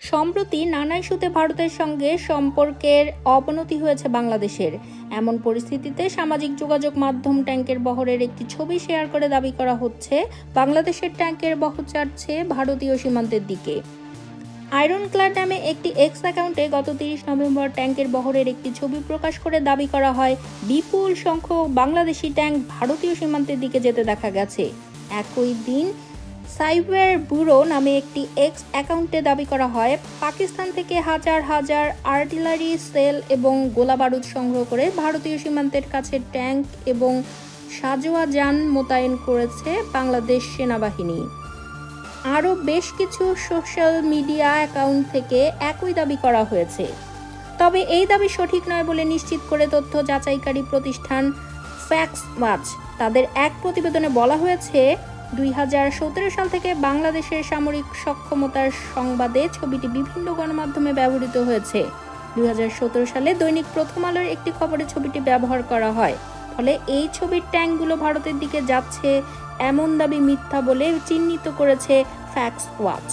সম্প্রতি নানা ইস্যুতে ভারতের সঙ্গে সম্পর্কের অবনতি হয়েছে বাংলাদেশের। এমন পরিস্থিতিতে সামাজিক যোগাযোগ মাধ্যম ট্যাঙ্কের বহরের একটি ছবি শেয়ার করে দাবি করা হচ্ছে বাংলাদেশের ট্যাঙ্কের বহর যাচ্ছে ভারতীয় সীমান্তের দিকে। আয়রন ক্লাড নামে একটি এক্স অ্যাকাউন্টে গত 30 নভেম্বর ট্যাঙ্কের বহরের একটি ছবি প্রকাশ করে দাবি করা হয় বিপুল সংখ্যক বাংলাদেশি ট্যাঙ্ক ভারতীয় সীমান্তের দিকে যেতে দেখা গেছে। একই দিন সাইবার ব্যুরো নামে একটি এক্স অ্যাকাউন্টে দাবি করা হয় পাকিস্তান থেকে হাজার হাজার আর্টিলারি সেল এবং গোলাবারুদ সংগ্রহ করে ভারতীয় সীমান্তের কাছে ট্যাঙ্ক এবং সাঁজোয়া যান মোতায়েন করেছে বাংলাদেশ সেনাবাহিনী। আরও বেশ কিছু সোশ্যাল মিডিয়া অ্যাকাউন্ট থেকে একই দাবি করা হয়েছে। তবে এই দাবি সঠিক নয় বলে নিশ্চিত করে তথ্য যাচাইকারী প্রতিষ্ঠান ফ্যাক্টস ওয়াচ। তাদের এক প্রতিবেদনে বলা হয়েছে 2017 সাল থেকে বাংলাদেশের সামরিক সক্ষমতার সংবাদে ছবিটি বিভিন্ন গণমাধ্যমে ব্যবহৃত হয়েছে। 2017 সালে দৈনিক প্রথম আলোর একটি খবরে ছবিটি ব্যবহার করা হয়। ফলে এই ছবির ট্যাঙ্কগুলো ভারতের দিকে যাচ্ছে এমন দাবি মিথ্যা বলে চিহ্নিত করেছে ফ্যাক্টস ওয়াচ।